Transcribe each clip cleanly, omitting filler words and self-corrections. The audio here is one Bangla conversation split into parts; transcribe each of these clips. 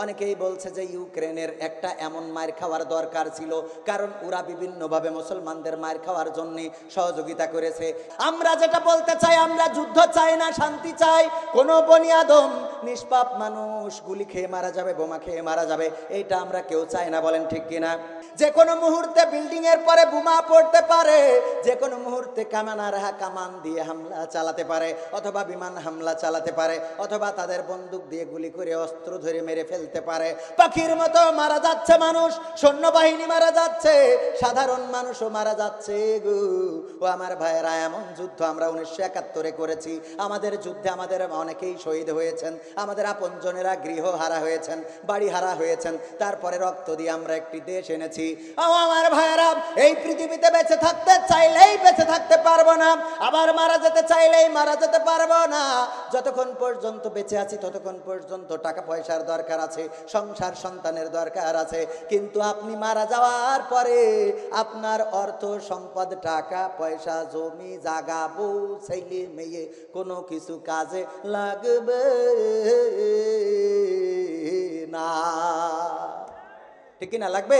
অনেকেই বলছে যে ইউক্রেনের একটা এমন মার খাওয়ার দরকার ছিল, কারণ ওরা বিভিন্নভাবে মুসলমানদের মার খাওয়ার জন্য সহযোগিতা করেছে। আমরা যেটা বলতে চাই, আমরা যুদ্ধ চাই না, শান্তি চাই। কোনো বনি আদম নিষ্পাপ মানুষ গুলি খেয়ে মারা যাবে, বোমা খেয়ে মারা যাবে, এইটা আমরা কেউ চাই না, বলেন ঠিক কিনা? যে কোনো মুহূর্তে বিল্ডিং এর পরে বোমা পড়তে পারে, যে কোনো মুহূর্তে কামান দিয়ে হামলা চালাতে পারে, অথবা বিমান হামলা চালাতে পারে, অথবা তাদের বন্দুক দিয়ে গুলি করে অস্ত্র ধরে মেরে ফেলতে পারে। পাখির মতো মারা যাচ্ছে মানুষ, সৈন্যবাহিনী মারা যাচ্ছে, সাধারণ মানুষও মারা যাচ্ছে গো। ও আমার ভাইয়েরা, এমন যুদ্ধ আমরা 1971 করেছি। আমাদের যুদ্ধে আমাদের অনেকেই শহীদ হয়েছেন, আমাদের আপনজনেরা গৃহহারা হয়েছেন, বাড়ি হারা হয়েছেন, তারপরে রক্ত দিয়ে আমরা একটি দেশ এনেছি। আমার ভাইয়েরা, এই পৃথিবীতে বেঁচে থাকতে চাইলেই বেঁচে থাকতে পারবো না, আবার মারা যেতে চাইলেই মারা যেতে পারবো না। যতক্ষণ পর্যন্ত বেঁচে আছি ততক্ষণ পর্যন্ত টাকা পয়সার দরকার আছে, সংসার সন্তানের দরকার আছে, কিন্তু আপনি মারা যাওয়ার পরে আপনার অর্থ সম্পদ, টাকা পয়সা, জমি জায়গা, বউ ছেলে মেয়ে কোনো কিছু কাজে লাগবে না, ঠিক না? লাগবে?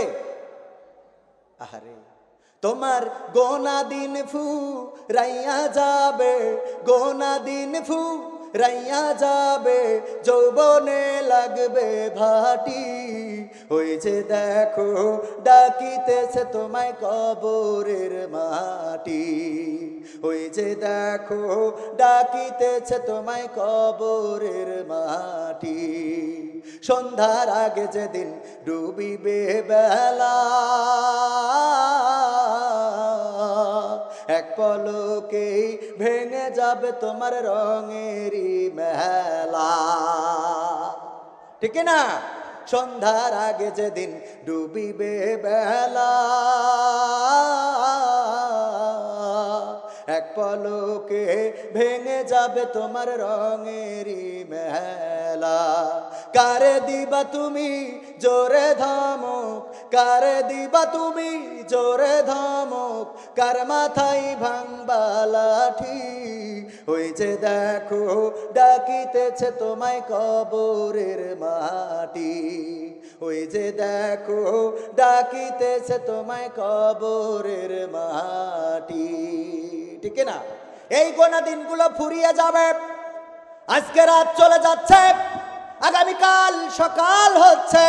আহারে, তোমার গোনা দিন ফুরাইয়া যাবে, গোনা দিন ফুরাইয়া যাবে, যৌবনে লাগবে ভাটি। ওই যে দেখো ডাকিতেছে তোমায় কবরের মাটি, ওই যে দেখো ডাকিতেছে তোমায় কবরের মাটি। সন্ধ্যার আগে যেদিন ডুবিবে বেলা, এক পলকেই ভেঙে যাবে তোমার রঙেরই মেলা, ঠিক না? সন্ধ্যার আগে যেদিন ডুবিবে বেলা, এক পলকে ভেঙে যাবে তোমার রঙেরই মেলা। কারে দিবা তুমি জোরে ধমক, কারে দিবা তুমি জোরে ধমক, কার মাথায় ভাঙবা লাঠি। ওই যে দেখো ডাকিতেছে তোমায় কবরের মাটি, ওই যে দেখো ডাকিতেছে তোমায় কবরের মাটি, ঠিক না? এই গোনা দিনগুলো ফুরিয়ে যাবে। আজকে রাত চলে যাচ্ছে, আগামীকাল সকাল হচ্ছে,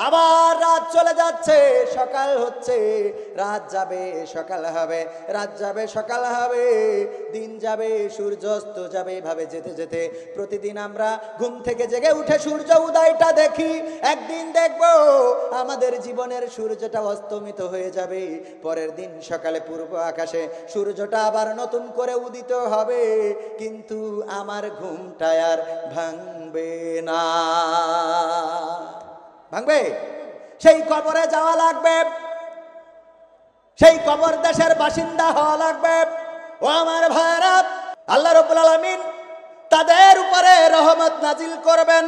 আবার রাত চলে যাচ্ছে, সকাল হচ্ছে, রাত যাবে সকাল হবে, রাত যাবে সকাল হবে, দিন যাবে সূর্য অস্ত যাবে। এভাবে যেতে যেতে প্রতিদিন আমরা ঘুম থেকে জেগে উঠে সূর্য উদয়টা দেখি। একদিন দেখব আমাদের জীবনের সূর্যটা অস্তমিত হয়ে যাবে, পরের দিন সকালে পূর্ব আকাশে সূর্যটা আবার নতুন করে উদিত হবে, কিন্তু আমার ঘুমটা আর ভাঙবে না। ভাঙবে? সেই কবরে যাওয়া লাগবে, সেই কবর দেশের বাসিন্দা হওয়া লাগবে। ও আমার ভাইরা, আল্লাহ রাব্বুল আলামিন তাদের উপরে রহমত নাজিল করবেন।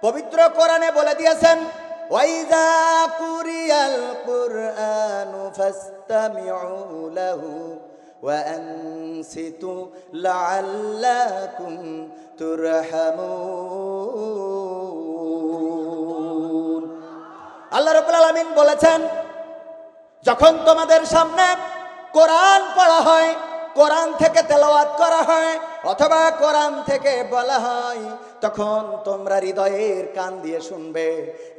পবিত্র কোরআনে বলে দিয়েছেন, ওয়াইযা কুরিয়াল কুরআনু ফাসতামিউ লাহু ওয়া আনসিতু লাআল্লাকুম তুরহামুন। আল্লাহ রাব্বুল আলামিন বলেছেন, যখন তোমাদের সামনে কোরআন পড়া হয়, কোরআন থেকে তেলাওয়াত করা হয়, অথবা কোরআন থেকে বলা হয়, তখন তোমরা হৃদয়ের কান দিয়ে শুনবে,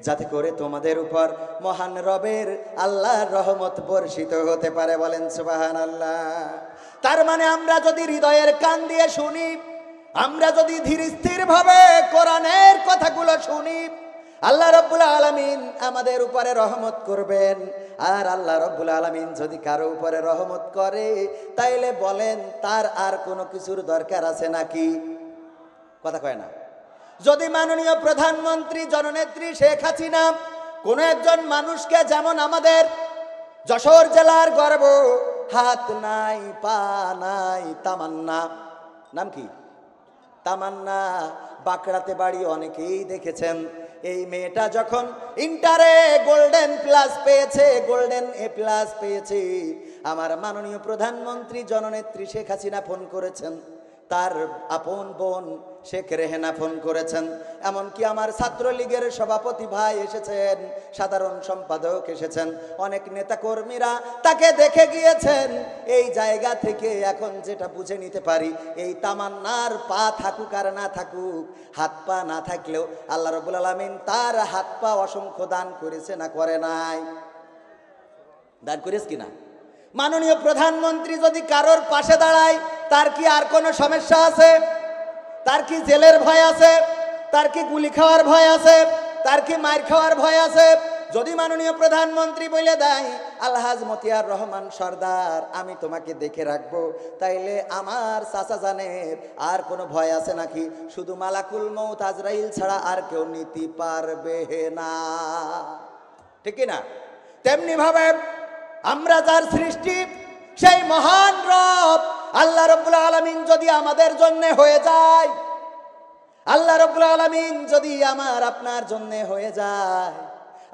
যাতে করে তোমাদের উপর মহান রবের আল্লাহর রহমত বর্ষিত হতে পারে। বলেন সুবহানাল্লাহ। তার মানে আমরা যদি হৃদয়ের কান দিয়ে শুনি, আমরা যদি ধীর স্থির ভাবে কোরআনের কথাগুলো শুনি, আল্লাহ রাব্বুল আলামিন আমাদের উপরে রহমত করবেন। আর আল্লাহ রাব্বুল আলামিন যদি কারো উপরে রহমত করে, তাইলে বলেন তার আর কোনো কিছুর দরকার আছে নাকি? কথা কয় না। যদি মাননীয় প্রধানমন্ত্রী জননেত্রী শেখ হাসিনা কোনো একজন মানুষকে, যেমন আমাদের যশোর জেলার গর্ব, হাত নাই পা নাই তামান্না, নাম কি? তামান্না, বাঁকড়াতে বাড়ি, অনেকেই দেখেছেন। এই মেয়েটা যখন ইন্টারে গোল্ডেন প্লাস পেয়েছে, গোল্ডেন এ প্লাস পেয়েছে, আমার মাননীয় প্রধানমন্ত্রী জননেত্রী শেখ হাসিনা ফোন করেছেন, তার আপন বোন শেখ রেহেনা ফোন করেছেন, এমনকি আমার ছাত্রলীগের সভাপতি ভাই এসেছেন, সাধারণ সম্পাদক এসেছেন, অনেক নেতাকর্মীরা তাকে দেখে গিয়েছেন। এই জায়গা থেকে এখন যেটা বুঝে নিতে পারি, এই তামান্নার পা থাকুক আর না থাকুক, হাত পা না থাকলেও আল্লাহ রাব্বুল আলামিন তার হাত পা অসংখ্য দান করেছে না করে নাই? দান করেছ কিনা? মাননীয় প্রধানমন্ত্রী যদি কারোর পাশে দাঁড়ায়, তার কি আর কোনো সমস্যা আছে? তার কি জেলের ভয় আছে? তার কি গুলি খাওয়ার ভয় আছে? তার কি মার খাওয়ার ভয় আছে? যদি মাননীয় প্রধানমন্ত্রী বলে দেয় আলহাজ মতিয়ার রহমান সর্দার আমি তোমাকে দেখে রাখবো, তাইলে আমার চাচা জানের আর কোনো ভয় আছে নাকি? শুধু মালাকুল মউত আজরাইল ছাড়া আর কেউ নিতে পারবে না, ঠিক না? তেমনি ভাবে আমরা যার সৃষ্টি, সেই মহান রব আল্লাহ রাব্বুল আলামিন যদি আমাদের জন্য হয়ে যায়, আল্লাহ রাব্বুল আলামিন যদি আমার আপনার জন্য হয়ে যায়,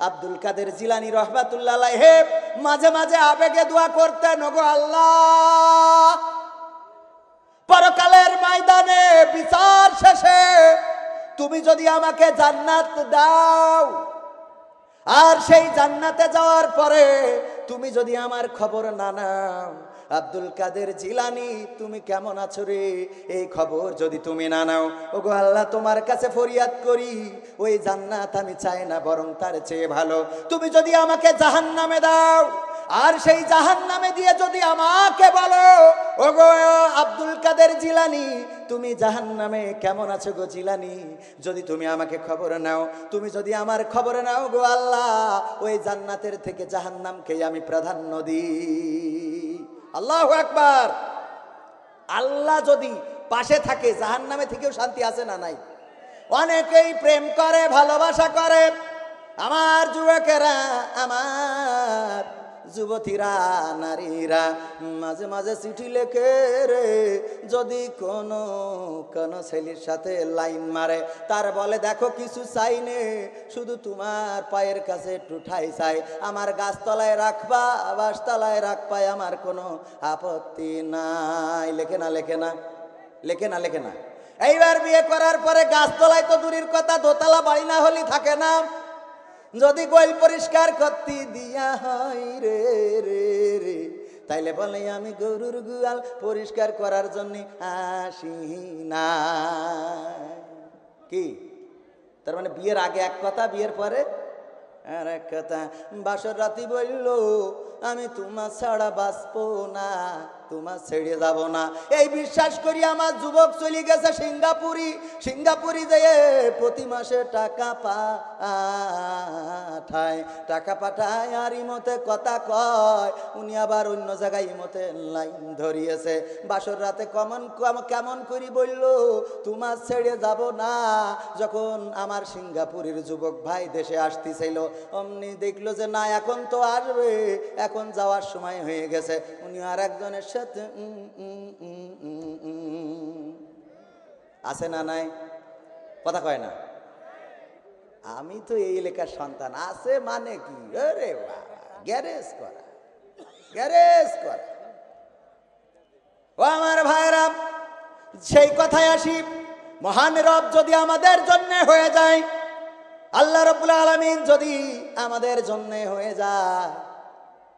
আব্দুল কাদের জিলানী রাহমাতুল্লাহ আলাইহি মাঝে মাঝে আবেগে দোয়া করতেন, ওগো আল্লাহ, পরকালের ময়দানে বিচার শেষে তুমি যদি আমাকে জান্নাত দাও, আর সেই জান্নাতে যাওয়ার পরে তুমি যদি আমার খবর না নাও, আব্দুল কাদের জিলানী তুমি কেমন আছো রে, এই খবর যদি তুমি না নাও, ওগো আল্লাহ তোমার কাছে ফরিয়াদ করি, ওই জান্নাত আমি চাই না, বরং তার চেয়ে ভালো তুমি যদি আমাকে জাহান্নামে দাও, আর সেই জাহান্নামে দিয়ে যদি আমাকে বলো, ওগো আব্দুল কাদের জিলানী তুমি জাহান্নামে কেমন আছো গো জিলানী, যদি তুমি আমাকে খবর নাও, তুমি যদি আমার খবর নাও গো আল্লাহ, ওই জান্নাতের থেকে জাহান্নামকে আমি প্রাধান্য দিই। আল্লাহু আকবার। আল্লাহ যদি পাশে থাকে, জাহান্নামে থেকেও শান্তি আছে না নাই? অনেকেই প্রেম করে, ভালোবাসা করে, আমার যুবকেরা, আমার যুবতীরা, নারীরা মাঝে মাঝে চিঠি লেখে রে, যদি কোনো ছেলের সাথে লাইন মারে, তার বলে দেখো কিছু চাই নে, শুধু তোমার পায়ের কাছে একটু ঠাই চাই, আমার গাছতলায় রাখবা, বাসতলায় রাখবা, আমার কোনো আপত্তি নাই। লেখে না লেখে না লেখে না লেখে না? এইবার বিয়ে করার পরে গাছতলায় তো দূরের কথা, দোতলা বাড়ি না হলে থাকে না। যদি গোয়াল পরিষ্কার করতে দিয়া হয় রে রে রে, তাইলে বলে আমি গরুর গোয়াল পরিষ্কার করার জন্য আসি না। কি তার মানে? বিয়ের আগে এক কথা, বিয়ের পরে আর এক কথা। বাসর রাতি বলল আমি তোমার ছাড়া বাঁচবো না, তোমার ছেড়ে যাব না, এই বিশ্বাস করি আমার যুবক চলে গেছে সিঙ্গাপুরি যেয়ে প্রতি মাসে টাকা পাঠায় আর ইমতে কথা কয়, উনি আবার অন্য জায়গায় ইমতে লাইন ধরিয়েছে। বাসর রাতে কেমন করি বলল তোমার ছেড়ে যাব না। যখন আমার সিঙ্গাপুরের যুবক ভাই দেশে আসতেছিল, অমনি দেখলো যে না এখন তো আসবে, এখন যাওয়ার সময় হয়ে গেছে, উনি আর একজনের সাথে আছে না নাই? কথা কয় না? আমি তো এই এলাকার সন্তান, আছে মানে কি? আরে গ্যারেজ করা। ও আমার ভাইরা, সেই কথায় আসি, মহান রব যদি আমাদের জন্য হয়ে যায়, আল্লাহ রাব্বুল আলামিন যদি আমাদের জন্য হয়ে যায়,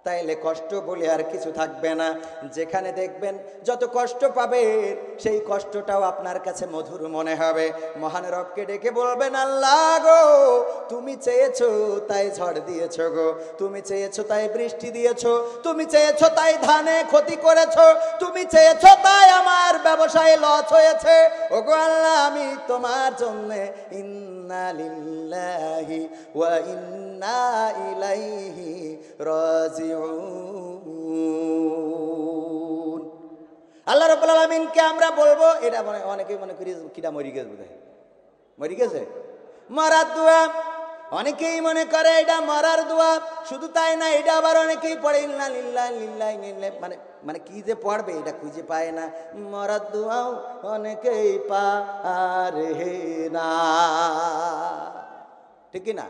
তাইলে কষ্ট বলে আর কিছু থাকবে না। যেখানে দেখবেন যত কষ্ট পাবেন, সেই কষ্টটাও আপনার কাছে মধুর মনে হবে। মহান রবকে ডেকে বলবেন, আল্লাহ গো তুমি চেয়েছো তাই ঝড় দিয়েছো গো, তুমি চেয়েছো তাই বৃষ্টি দিয়েছো, তুমি চেয়েছো তাই ধানে ক্ষতি করেছো, তুমি চেয়েছো তাই আমার ব্যবসায় লস হয়েছে। ওগো আল্লাহ আমি তোমার জন্য ইন্না লিল্লাহি ওয়া ইন্না ইলাইহি রাজিউন। আল্লাহ রাব্বুল আলামিনকে আমরা বলবো, এটা অনেকেই মনে করি কিটা মরি গেছে, বোধহয় মরি গেছে, মরার দোয়া অনেকেই মনে করে এটা মরার দোয়া। শুধু তাই না, এটা আবার অনেকেই পড়ে ইন্না লিল্লাহি লিল্লাহি মানে কি যে পড়বে এটা খুঁজে পায় না। মরার দোয়াও অনেকেই পারে না, ঠিক না?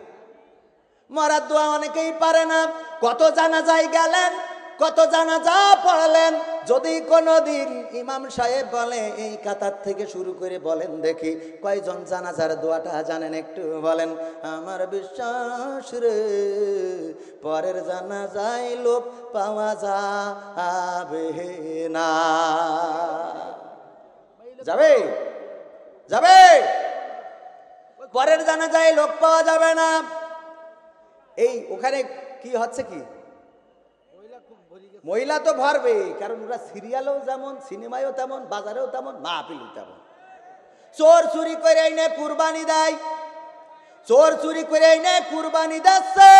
মরার দোয়া অনেকেই পারে না। কত জানাজায় গেলেন, কত জানাজা পড়লেন, যদি কোনোদিন ইমাম সাহেব বলে এই কাতার থেকে শুরু করে বলেন দেখি কয়জন জানাজার দোয়াটা জানেন একটু বলেন। আমার বিশ্বাস রে পরের জানাজায় লোক পাওয়া যাবে না। যাবে যাবে পরের জানাজায় লোক পাওয়া যাবে না। এই ওখানে কি হচ্ছে কি মহিলা তো ভরবে, কারণ ওরা সিরিয়ালেও যেমন সিনেমায়ও তেমন বাজারেও তেমন মাহফিলও তেমন। চোর চুরি করে এনে কুরবানি দেয়, চোর চুরি করে এনে কুরবানি দিচ্ছে।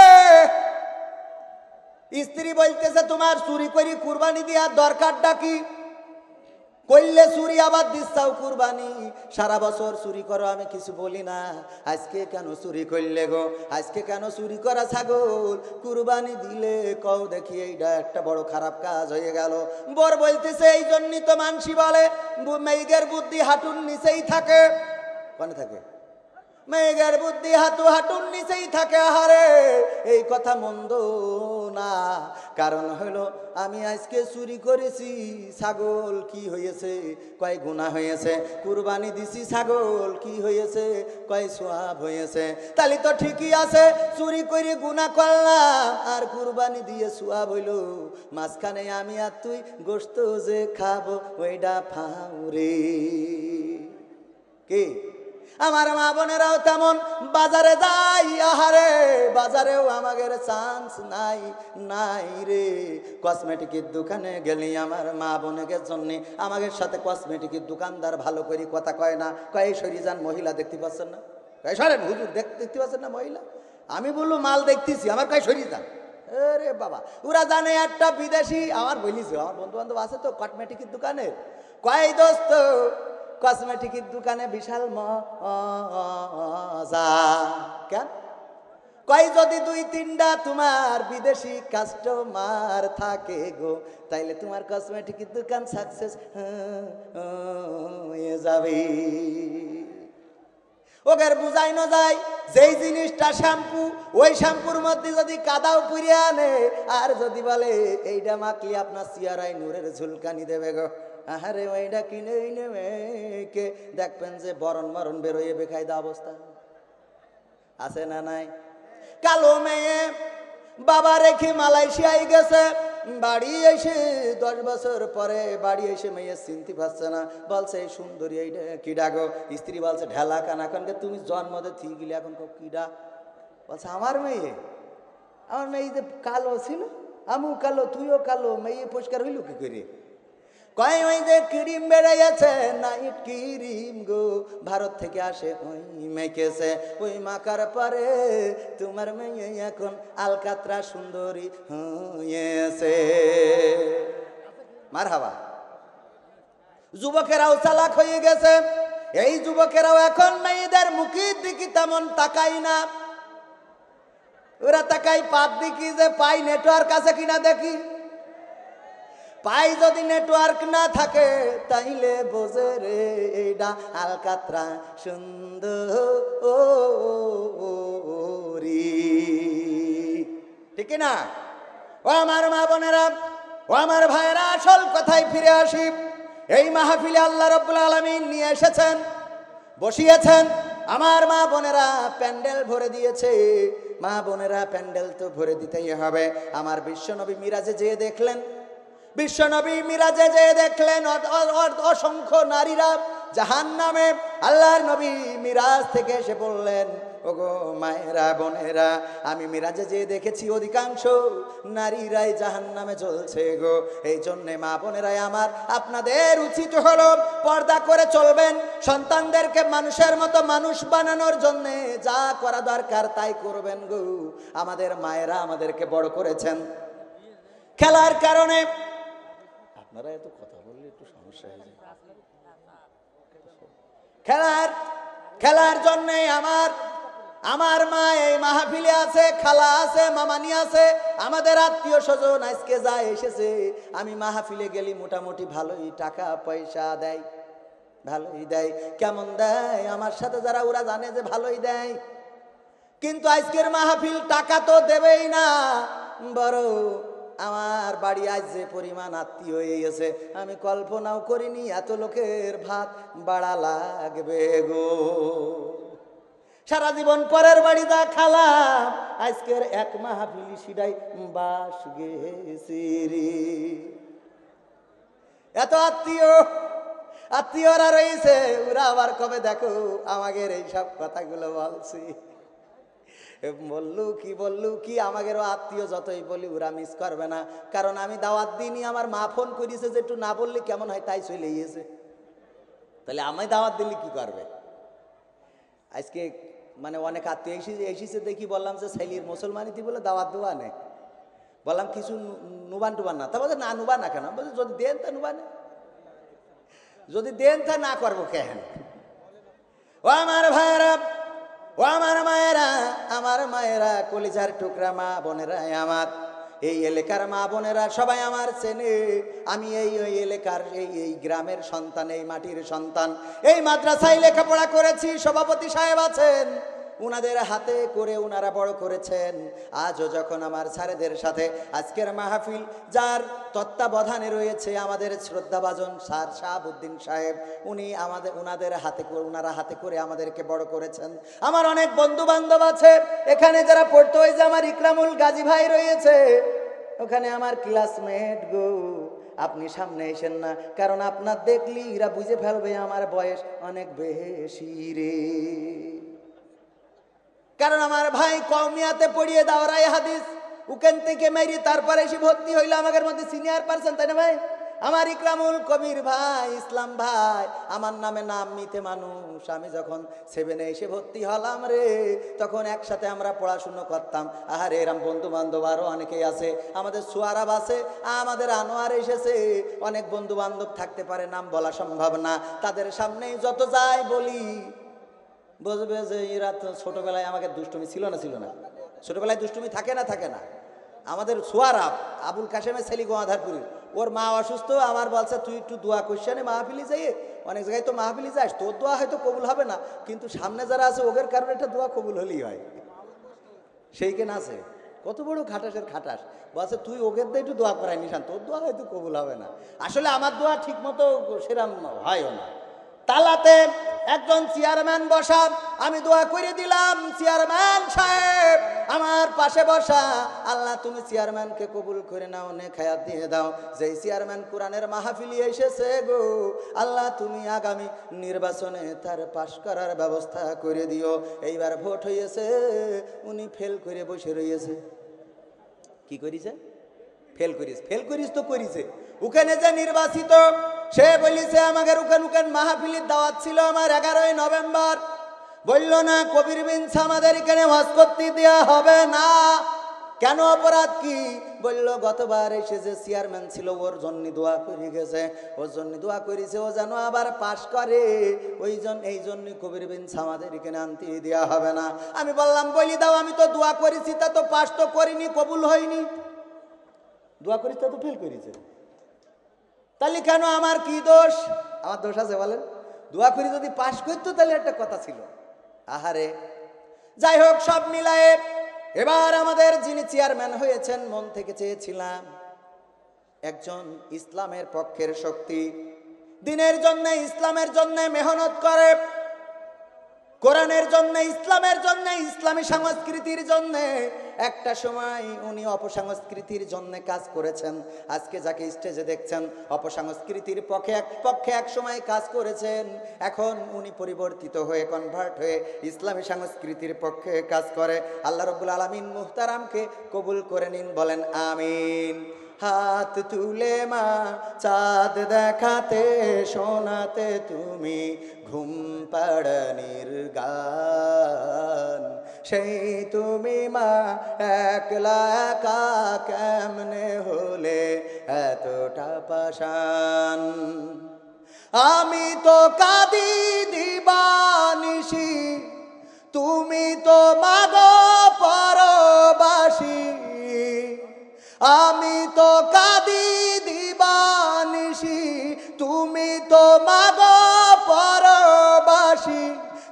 স্ত্রী বলতেছে তোমার চুরি করে কুরবানি দেওয়ার দরকারটা কি? করলে চুরি আবার দিচ্ছাও কুরবানি, সারা বছর চুরি করো আমি কিছু বলি না, আজকে কেন চুরি করলে গো? আজকে কেন চুরি করা ছাগল কুরবানি দিলে কও দেখি? এইটা একটা বড় খারাপ কাজ হয়ে গেল। বর বলতেছে এই জন্যই তো মানসি বলে মেয়েদের বুদ্ধি হাঁটুর নিচেই থাকে। কোনে থাকে? মেয়েদের বুদ্ধি হাঁটুর নিচেই থাকে। আহারে এই কথা মন্দ না, কারণ হলো আমি আজকে চুরি করেছি ছাগল কি হয়েছে? কয় গুনাহ হয়েছে। কুরবানি দিছি ছাগল কি হয়েছে? কয় সওয়াব হয়েছে। তাহলে তো ঠিকই আছে, চুরি করে গুনাহ করলাম আর কুরবানি দিয়ে সওয়াব হইল। মাঝখানে আমি আর তুই গোশত যে খাবো ওইটা ফাউরে। কি আমার মা বোনেরাও তেমন বাজারে যাই, আহারে বাজারেও আমাদের চান্স নাই নাই রে। কসমেটিকের দোকানে গেলি আমার মা বোনের জন্য আমাদের সাথে কসমেটিকের দোকানদার ভালো করে কথা কয় না, কয় সরি যান মহিলা দেখতে পাচ্ছেন না, কয় সরেন হুজুর দেখতে পাচ্ছেন না মহিলা। আমি বললো মাল দেখতেছি, আমার কয় সরি যান। আরে বাবা ওরা জানে একটা বিদেশি, আমার বলিস আমার বন্ধু বান্ধব আছে তো কসমেটিকের দোকানে, কয় দোস্ত কসমেটিকের দোকানে বিশাল মজা। কেন? কয় যদি দুই তিনটা তোমার বিদেশি কাস্টমার থাকে গো তাইলে তোমার কসমেটিকের দোকান সাকসেস হয়ে যাবে। ওদের বুঝাইনো যায় যেই জিনিসটা শ্যাম্পু, ওই শ্যাম্পুর মধ্যে যদি কাদাও পুড়ে আনে আর যদি বলে এইটা মাখলে আপনার চেহারায় নূরের ঝুলকানি দেবে গো, আহারে ওইটা কিনে নেবে কে? দেখবেন যে বরণ মরণ বেরোয় বেকায়দা অবস্থা আছে না নাই? কালো মেয়ে বাবা রেখে মালয়েশিয়ায় গেছে, বাড়ি এসে 10 বছর পরে বাড়ি এসে মেয়ে চিনতে পারছে না, বলছে এই সুন্দরী এইটা কিডা গো? স্ত্রী বলছে ঢেলা কান, এখনকে তুমি জন্মতে থি গেলে এখন কিডা? বলছে আমার মেয়ে যে কালো ছিল, আমিও কালো তুইও কালো, মেয়ে পরিষ্কার হইল কি করে? কয় ওই যে ক্রিম বেড়াইয়াছে নাইট ক্রিম গো, ভারত থেকে আসে ওই মেখেছে, ওই মাখার পরে তোমার মেয়ে এখন আলকাতরা সুন্দরী হয়েছে। মারহাবা। যুবকেরাও চালাক হয়ে গেছে, এই যুবকেরাও এখন মেয়েদের মুখের দিকে তেমন তাকাই না, ওরা তাকাই পাত দেখি যে পাই নেটওয়ার্ক আছে কিনা দেখি। পাই যদি নেটওয়ার্ক না থাকে তাইলে বোঝে রে এইটা আলকাতরা সুন্দরী, ঠিক না? ও আমার মা বোনেরা, ও আমার ভাইয়েরা, আসল কথায় ফিরে আসি। এই মাহফিলে আল্লাহ রাব্বুল আলামিন নিয়ে এসেছেন, বসিয়েছেন। আমার মা বোনেরা প্যান্ডেল ভরে দিয়েছে। মা বোনেরা প্যান্ডেল তো ভরে দিতেই হবে। আমার বিশ্বনবী মিরাজে যেয়ে দেখলেন, বিশ্বনবী মিরাজে যেয়ে দেখলেন অসংখ্য নারীরা জাহান্নামে। আল্লাহর নবী মিরাজ থেকে এসে বললেন, ওগো মায়েরা বোনেরা, আমি মিরাজে যেয়ে দেখেছি অধিকাংশ নারীরাই জাহান্নামে জ্বলছে গো। এই জন্যে মা বোনেরাই আমার, আপনাদের উচিত হলো পর্দা করে চলবেন, সন্তানদেরকে মানুষের মতো মানুষ বানানোর জন্যে যা করা দরকার তাই করবেন গো। আমাদের মায়েরা আমাদেরকে বড় করেছেন খেলার কারণে। আপনারা এত কথা বললে একটু সমস্যা হয়ে যায়। খেলার জন্য আমার মা এই মাহফিলে আছে, খালা আছে, মামানি আছে, আমাদের আত্মীয় স্বজন আজকে যা এসেছে। আমি মাহফিলে গেলি মোটামুটি ভালোই টাকা পয়সা দেয়, ভালোই দেয়। কেমন দেয়? আমার সাথে যারা ওরা জানে যে ভালোই দেয়, কিন্তু আজকের মাহফিল টাকা তো দেবেই না, বড় আমার বাড়ি আজ যে পরিমাণ আত্মীয় হয়ে গেছে আমি কল্পনাও করিনি এত লোকের ভাত বাড়া লাগবে গো। সারা জীবন পরের বাড়ি যা খালাম আজকের এক মাহফিলি সিডাই বাস গেছি রে। এত আত্মীয়রা রয়েছে, ওরা আবার কবে দেখো আমাদের এইসব কথাগুলো বলছি। বললু কি আমাদেরও আত্মীয় যতই বলি ওরা মিস করবে না, কারণ আমি দাওয়াত দিইনি। আমার মা ফোন করিয়েছে যে একটু না বললে কেমন হয়, তাই চলে গিয়েছে। তাহলে আমি দাওয়াত দিলে কি করবে? আজকে মানে অনেক আত্মীয় এসেছে দেখি, বললাম যে ছেলির মুসলমানিতি বলে দাওয়াত দেওয়া নেই। বললাম কিছু নুবান টুবান না, তা বলছে না নুবান না কেন? বলছে যদি দেন তা নুবান, যদি দেন তা না করবো কেন? ও আমার ভাইয়েরা, ও আমার মায়েরা, কলিজার টুকরা মা বোনেরা, আমার এই এলাকার মা বোনেরা সবাই আমার চেনে। আমি এই এলাকার এই গ্রামের সন্তান, এই মাটির সন্তান। এই মাদ্রাসায় লেখাপড়া করেছি, সভাপতি সাহেব আছেন, উনাদের হাতে করে উনারা বড় করেছেন। আজও যখন আমার স্যারেদের সাথে আজকের মাহফিল, যার তত্ত্বাবধানে রয়েছে আমাদের শ্রদ্ধাভাজন স্যার শাহাবুদ্দিন সাহেব, উনারা হাতে করে আমাদেরকে বড় করেছেন। আমার অনেক বন্ধু বান্ধব আছে এখানে যারা পড়তো, ওই যে আমার ইকরামুল গাজী ভাই রয়েছে, ওখানে আমার ক্লাসমেট গো। আপনি সামনে এসেন না, কারণ আপনার দেখলি এরা বুঝে ফেলবে আমার বয়স অনেক বেশি রে। কারণ আমার ভাই কওমিয়াতে পড়িয়ে দাওরাই হাদিস ওখান থেকে মেরি তারপরে এসে ভর্তি হইলো আমাদের মধ্যে সিনিয়র পারসন, তাই না ভাই? আমার ইকরামুল কবির ভাই, ইসলাম ভাই, আমার নামে নাম মিথে মানুষ। আমি যখন 7-এ এসে ভর্তি হলাম রে, তখন একসাথে আমরা পড়াশুনো করতাম। আহারে এরম বন্ধু বান্ধব আরও অনেকেই আছে, আমাদের সুয়ারাব আছে, আমাদের আনোয়ার এসেছে, অনেক বন্ধু বান্ধব থাকতে পারে, নাম বলা সম্ভব না। তাদের সামনেই যত যাই বলি বুঝবে যে এরা তো ছোটবেলায় আমাকে দুষ্টুমি ছিল না ছোটবেলায় দুষ্টুমি থাকে না। আমাদের সোয়ারাব আবুল কাশেমের ছেলে গোয়াধারপুরের, ওর মা অসুস্থ, আমার বলছে তুই একটু দোয়া করছিস মাহফিলি যাইয়ে, অনেক জায়গায় তো মাহফিলি যাস, তোর দোয়া হয়তো কবুল হবে না, কিন্তু সামনে যারা আছে ওদের কারণে একটা দোয়া কবুল হলেই হয়। সেই কেন আছে, কত বড় খাটাসের খাটাস, বলছে তুই ওদের দিয়ে একটু দোয়া করাই নিশান, তোর দোয়া হয়তো কবুল হবে না। আসলে আমার দোয়া ঠিক মতো সেরম হয়ও না। তালাতে একজন চেয়ারম্যান বসা, আমি দোয়া করে দিলাম চেয়ারম্যান সাহেব আমার পাশে বসা, আল্লাহ তুমি চেয়ারম্যানকে কবুল করে নাও, নেক হায়াত দিয়ে দাও। যেই চেয়ারম্যান কোরআনের মাহফিলি এসেছে গো, আল্লাহ তুমি আগামী নির্বাচনে তার পাশ করার ব্যবস্থা করে দিও। এইবার ভোট হয়েছে, উনি ফেল করে বসে রয়েছে। কি করেছে? ফেল করিস তো করেছে। ওখানে যে নির্বাচিত সে বলিছে আমাদের উকান মাহফিলির দাওয়াত ছিল আমার 11ই নভেম্বর, বলল না কবির বিনস আমাদের এখানে ওয়াজ করতে দেওয়া হবে না। কেন, অপরাধ কি? বলল গতবার এসে যে চেয়ারম্যান ছিল ওর জন্য দোয়া করে গেছে, ওর জন্য দোয়া করেছে, ও যেন আবার পাশ করে, এই জন্য কবির বিনস আমাদের এখানে আনতে দেওয়া হবে না। আমি বললাম বলি দাও, আমি তো দোয়া করেছি, তা তো পাশ তো করিনি, কবুল হয়নি। দোয়া করিস তা তো ফেল করেছে, তাহলে কেন, আমার কি দোষ? আমার দোষ আছে বলেন? দোয়া করি যদি পাশ করতো তাহলে একটা কথা ছিল। আহারে, যাই হোক, সব মিলায়ে এবার আমাদের যিনি চেয়ারম্যান হয়েছেন, মন থেকে চেয়েছিলাম একজন ইসলামের পক্ষের শক্তি, দিনের জন্য ইসলামের জন্য মেহনত করে, কোরআনের জন্য, ইসলামের জন্য, ইসলামী সংস্কৃতির জন্য। একটা সময় উনি অপসংস্কৃতির জন্য কাজ করেছেন, আজকে যাকে স্টেজে দেখছেন অপসংস্কৃতির পক্ষে এক সময় কাজ করেছেন, এখন উনি পরিবর্তিত হয়ে কনভার্ট হয়ে ইসলামী সংস্কৃতির পক্ষে কাজ করে। আল্লাহ রাব্বুল আলামিন মুহতারামকে কবুল করে নিন, বলেন আমিন। হাত তুলে মা চাঁদ দেখাতে শোনাতে তুমি ঘুম পাড়ানির গান, সেই তুমি মা একলা একা কেমনে হলে এতটা পাষাণ। আমি তো কাঁদি দিবানিশি, তুমি তো মাগো পরবাসী। আমি তো কাঁদি দিবানিশি, তুমি তো মাগো পরবাসী।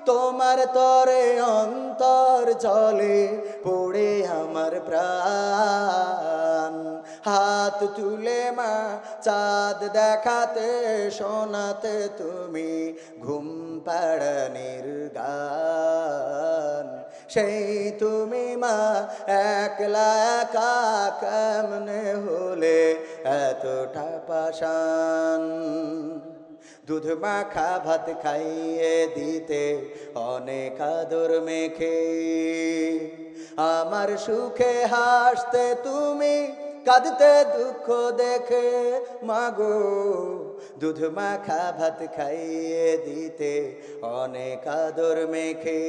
তোমার তরে অন্তর জলে পড়ে আমার প্রাণ। হাত তুলে মা চাঁদ দেখাতে শোনাতে তুমি ঘুম পাড়ানির গান। সেই তুমি মা একলা একা কেমনে হলে এতটা পাষাণ। দুধ মাখা ভাত খাইয়ে দিতে অনেক আদর মেখে, আমার সুখে হাসতে তুমি কাঁদতে দুঃখ দেখে মাগো। দুধ মাখা ভাত খাইয়ে দিতে অনেক আদর মেখে,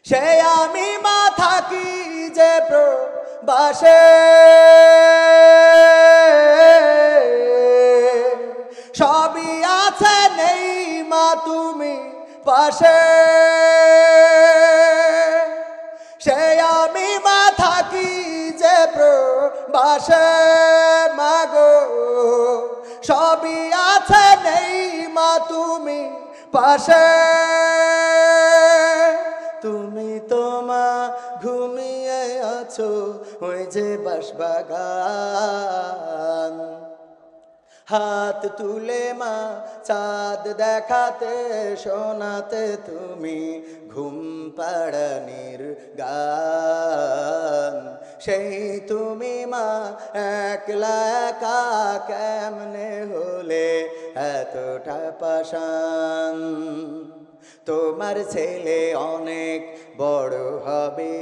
সে আমি মা থাকি যে প্রবাসে, সবই আছে নেই মা তুমি পাশে। সে আমি মা থাকি যে প্রবাসে মাগো, সবই আছে নেই মা তুমি পাশে। তুমি তো মা ঘুমিয়ে আছো ওই যে বাঁশবাগান, হাত তুলে মা চাঁদ দেখাতে শোনাতে তুমি ঘুম পাড়ানির গান। সেই তুমি মা একলা একা কেমনে হলে এতটা পাষাণ। তোমার ছেলে অনেক বড় হবে,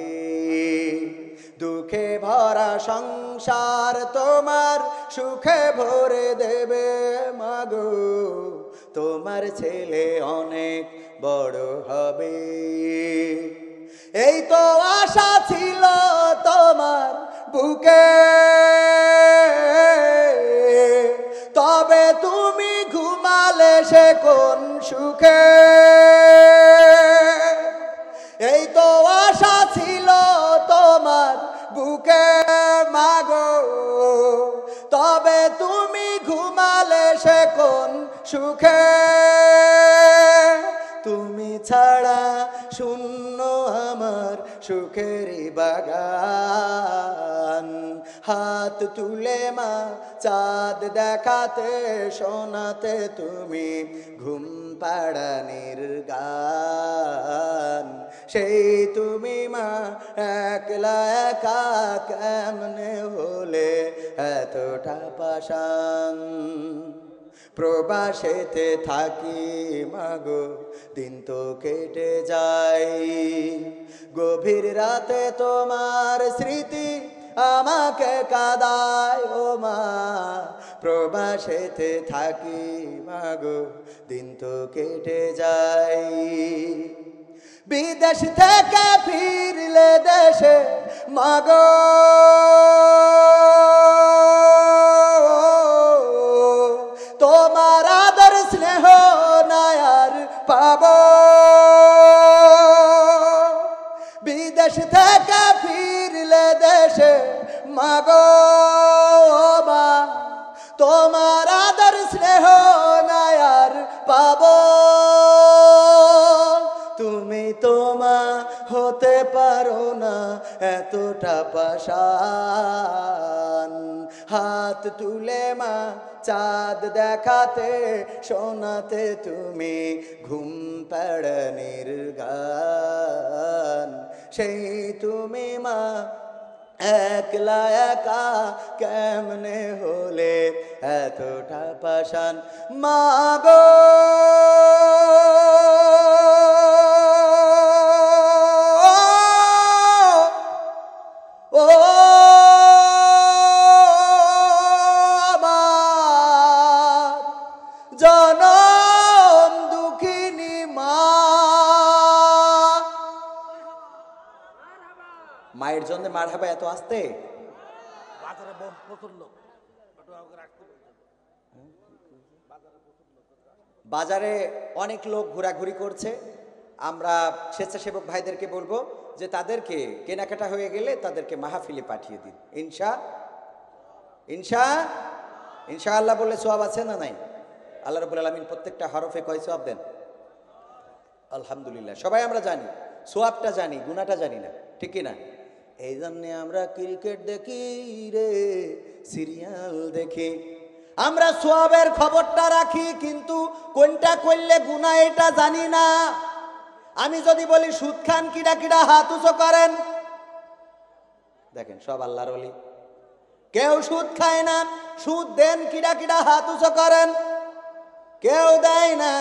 দুঃখে ভরা সংসার তোমার সুখে ভরে দেবে মাগো। তোমার ছেলে অনেক বড় হবে, এই তো আশা ছিল তোমার বুকে, তবে তুমি ঘুমালে সে কোন সুখে। এই তো আশা ছিল তোমার বুকে মাগো, তবে তুমি ঘুমালে সে কোন সুখে। তুমি ছাড়া শূন্য আমার সুখের বাগান। হাত তুলে মা চাঁদ দেখাতে শোনাতে তুমি ঘুম পাড়ানির গান। সেই তুমি মা একলা একা কেমনে হলে এতটা পাষাণ। প্রবাসেতে থাকি মাগো দিন তো কেটে যায়, গভীর রাতে তোমার স্মৃতি আমাকে কাঁদায় ও মা। প্রবাসেতে থাকি মাগো দিন তো কেটে যায়, বিদেশ থেকে ফিরলে দেশে মাগো তোমার আদর স্নেহ নায়ার পাবো। বিদেশ থেকে ফিরলে দেশে মাগো মা, তোমার আদর স্নেহ নায়ার পাবো। তুমি তোমা হতে পারো না এতটা পাষাণ। হাত তুলে মা চাঁদ দেখাতে শোনাতে তুমি ঘুম পাড়ানির গান। সেই তুমি মা একলা একা কেমনে হলে এতটা পাষাণ মাগো। ও আমার জনম দুঃখিনী মা। মায়ের জন্য মারহাবা এত আসতে বাজারে অনেক লোক ঘোরাঘুরি করছে। আমরা স্বেচ্ছাসেবক ভাইদেরকে বলবো যে তাদেরকে কেনাকাটা হয়ে গেলে তাদেরকে মাহফিলে পাঠিয়ে দিন। ইনশাআল্লাহ বললে সওয়াব আছে না নাই? আল্লাহ রাব্বুল আলামিন প্রত্যেকটা হরফে কয় সওয়াব দেন? আলহামদুলিল্লাহ। সবাই আমরা জানি, সওয়াবটা জানি, গুনাহটা জানি না, ঠিক কি না? এই জন্যে আমরা ক্রিকেট দেখি রে, সিরিয়াল দেখি, আমরা সোয়াবের খবরটা রাখি, কিন্তু কোনটা করলে গুনাহ এটা জানি না। আমি যদি বলি সুদ খান, কিডা কিডা হাত উঁচু করেন। দেখেন সব আল্লাহর ওলি, কেউ সুদ খায় না। সুদ দেন, কিডা কিডা হাত উঁচু করেন। কেউ দেয় না,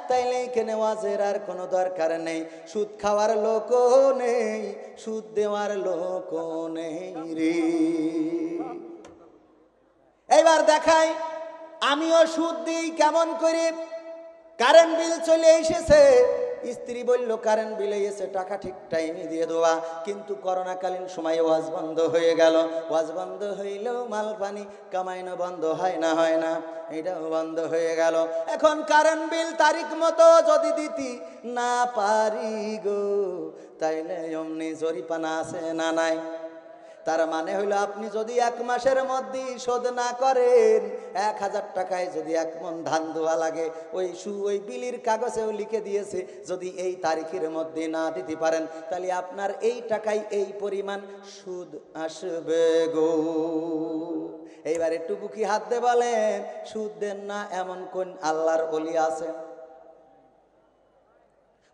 তাইলে এখানে ওয়াজের আর কোনো দরকার নেই। সুদ খাওয়ার লোকও নেই, সুদ দেওয়ার লোকও নেই রে। এইবার দেখাই, আমিও সুদ দিই কেমন করে। কারেন্ট বিল চলে এসেছে, স্ত্রী বলল কারেন্ট বিলে এসে টাকা ঠিক টাইমে দিয়ে দেওয়া, কিন্তু করোনাকালীন সময়ে ওয়াজ বন্ধ হয়ে গেল। ওয়াজ বন্ধ হইলেও মাল পানি কামাইনো বন্ধ হয় না, হয় না, এটাও বন্ধ হয়ে গেল। এখন কারেন্ট বিল তারিখ মতো যদি দিতে না পারি গো, তাইলে অমনি জরিপানা আছে না নাই? তার মানে হইলো আপনি যদি 1 মাসের মধ্যে শোধ না করেন, 1000 টাকায় যদি 1 মণ ধান দেওয়া লাগে, ওই বিলির কাগজেও লিখে দিয়েছে যদি এই তারিখের মধ্যে না দিতে পারেন, তাহলে আপনার এই টাকায় এই পরিমাণ সুদ আসবে গো। এইবার একটু বুকি হাত দিয়ে বলেন, সুদ দেন না এমন কোন আল্লাহর ওলি আছে?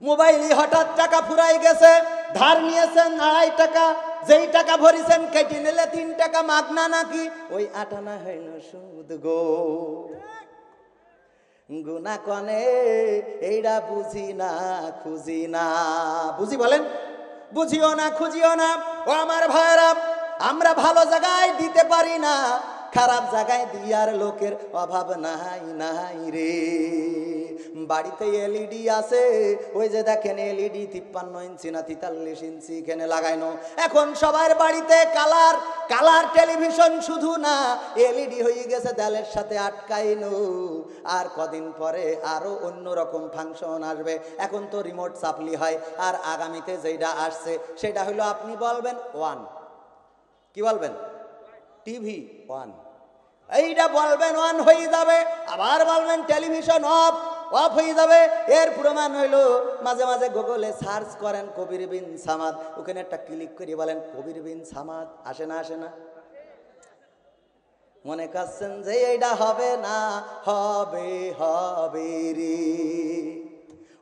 মোবাইলে হঠাৎ টাকা ফুরাই গেছে, ধার নিয়েছেন 2.5 টাকা, যেই টাকা ভরিছেন কেটে নিলে 3 টাকা মাগনা, নাকি ওই 8 আনা হইল সুদ গো। গুনা কনে এইটা বুঝি না, খুঁজি না। বুঝি বলেন, বুঝিও না, খুঁজিও না। ও আমার ভাইরা, আমরা ভালো জায়গায় দিতে পারি না, খারাপ জায়গায় দিয়ার লোকের অভাব নাই নাই রে। বাড়িতে এলইডি আছে, ওই যে দেখেন এলইডি 53 ইঞ্চি না 43 ইঞ্চি এখানে লাগাইনো। এখন সবার বাড়িতে কালার টেলিভিশন শুধু না, এলইডি হয়ে গেছে দেয়ালের সাথে আটকাইনো। আর কদিন পরে আরো অন্যরকম ফাংশন আসবে। এখন তো রিমোট চাপলি হয়, আর আগামীতে যেটা আসছে সেটা হলো আপনি বলবেন 1, কি বলবেন? টিভি 1, এইটা বলবেন 1 হয়ে যাবে, আবার বলবেন টেলিভিশন অফ হয়ে যাবে। এর প্রমাণ হইলো মাঝে মাঝে গুগলে সার্চ করেন কবির বিন সামাদ, ওখানে একটা ক্লিক করে বলেন কবির বিন সামাদ, আসে না? আসে না? মনে করছেন যে এইটা হবে না, হবে হবে রে।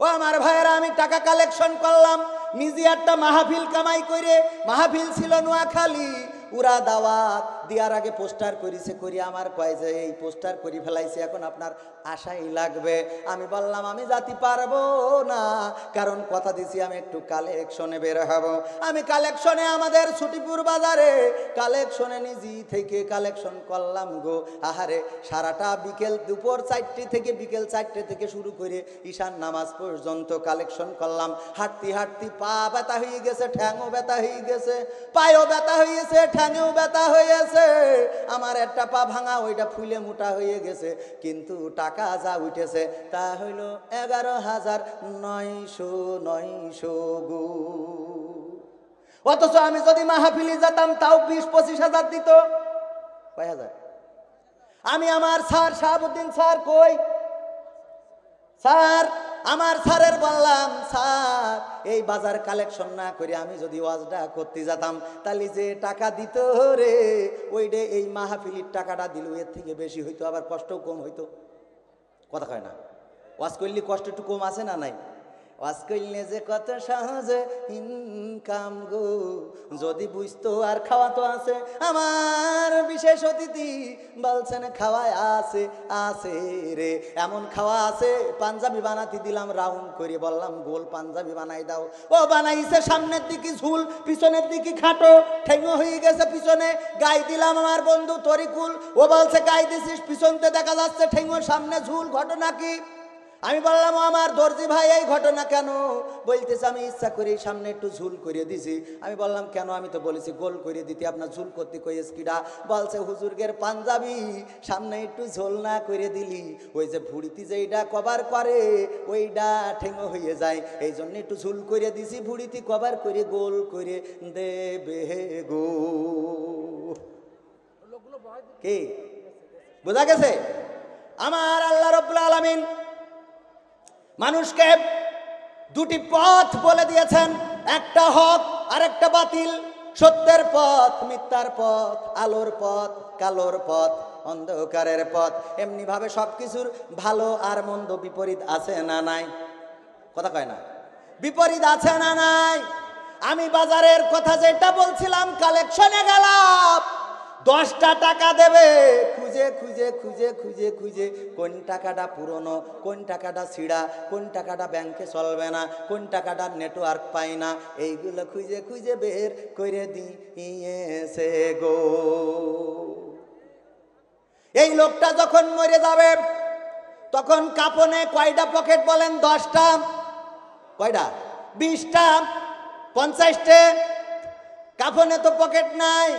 ও আমার ভাইয়েরা, আমি টাকা কালেকশন করলাম, নিজে একটা মাহফিল কামাই করে। মাহফিল ছিল নোয়াখালী, উরা দাওয়াত দেওয়ার আগে পোস্টার করেছে, করি আমার কয় যে এই পোস্টার করে ফেলাইছে, এখন আপনার আশাই লাগবে। আমি বললাম আমি যাতে পারবো না, কারণ কথা দিছি আমি একটু কালেকশনে বের হব। আমি কালেকশনে আমাদের ছুটিপুর বাজারে কালেকশনে নিজে থেকে কালেকশন করলাম গো। আহারে, সারাটা বিকেল দুপুর 4টে থেকে বিকেল 4টে থেকে শুরু করে ঈশান নামাজ পর্যন্ত কালেকশন করলাম। হাঁটতে হাঁটতে পা ব্যথা হয়ে গেছে, ঠ্যাংও ব্যথা হয়ে গেছে, পায়েও ব্যথা হয়েছে, ঠ্যাঙেও ব্যথা হয়েছে। আমার একটা পা ভাঙা, ওইটা ফুলে মোটা হয়ে গেছে, কিন্তু টাকা যা উঠেছে তা হইল 11,900 গো। অথচ আমি যদি মাহফিলি যেতাম তাও 20-25 হাজার দিত। কয় হাজার? আমি আমার স্যার শাহাবুদ্দিন স্যার কই? স্যার, আমার স্যারের বললাম, স্যার এই বাজার কালেকশন না করে আমি যদি ওয়াজটা করতে যেতাম, তাহলে যে টাকা দিত রে, ওইটা এই মাহফিলির টাকাটা দিল এর থেকে বেশি হইতো, আবার কষ্টও কম হইতো। কথা কয় না? ওয়াজ করলে কষ্ট একটু কম আছে না নাই? ওয়াজ করলে যে কত সহজে ইনকাম গো, যদি বুঝতো। আর খাওয়া তো আছে, আমার বিশেষ অতিথি বলছেন খাওয়ায় আছে, আছে রে, এমন খাওয়া আছে। পাঞ্জাবি বানাতে দিলাম রাউন্ড করে, বললাম গোল পাঞ্জাবি বানাই দাও, ও বানাইছে সামনের দিকে ঝুল, পিছনের দিকে খাটো, ঠেঙ্গো হয়ে গেছে পিছনে। গাই দিলাম আমার বন্ধু তরিকুল, ও বলছে গাই দিছিস, পিছনতে দেখা যাচ্ছে ঠেঙ্গো, সামনে ঝুল, ঘটনা কি? আমি বললাম আমার দর্জি ভাই এই ঘটনা কেন? বলতেছে আমি ইচ্ছা করে সামনে একটু ঝুল করে দিছি। আমি বললাম কেন? আমি তো বলেছি গোল করে দিতে, আপনার ঝুল করতে কইস কিডা? বলছে হুজুরগের পাঞ্জাবি সামনে একটু ঝোল না করে দিলি ওই যে ভুড়িতে যেইটা কভার করে ওইটা ঠেঙ্গো হয়ে যায়, এই জন্য একটু ঝুল করে দিছি, ভুড়িতে কভার করে গোল করে দেবে গো। কি বোঝা গেছে? আমার আল্লাহ রাব্বুল আলামিন মানুষকে দুটি পথ বলে দিয়েছেন, একটা হক আর একটা বাতিল। সত্যের পথ মিথ্যার পথ, আলোর পথ কালোর পথ, অন্ধকারের পথ। এমনি ভাবে সবকিছুর ভালো আর মন্দ বিপরীত আছে না নাই? কথা কয় না, বিপরীত আছে না নাই? আমি বাজারের কথা যেটা বলছিলাম, কালেকশনে গেলাম, 10টা টাকা দেবে, খুঁজে খুঁজে খুঁজে খুঁজে খুঁজে কোন টাকাটা পুরনো, কোন টাকাটা ছিঁড়া, কোন টাকাটা ব্যাংকে চলবে না, কোন টাকাটা নেটওয়ার্ক পায় না, এইগুলো খুঁজে খুঁজে বের করে দিয়েছে গো। এই লোকটা যখন মরে যাবে তখন কাপনে কয়টা পকেট বলেন? 10টা। কয়টা? 20টা, 50টে। কাফনে তো পকেট নাই।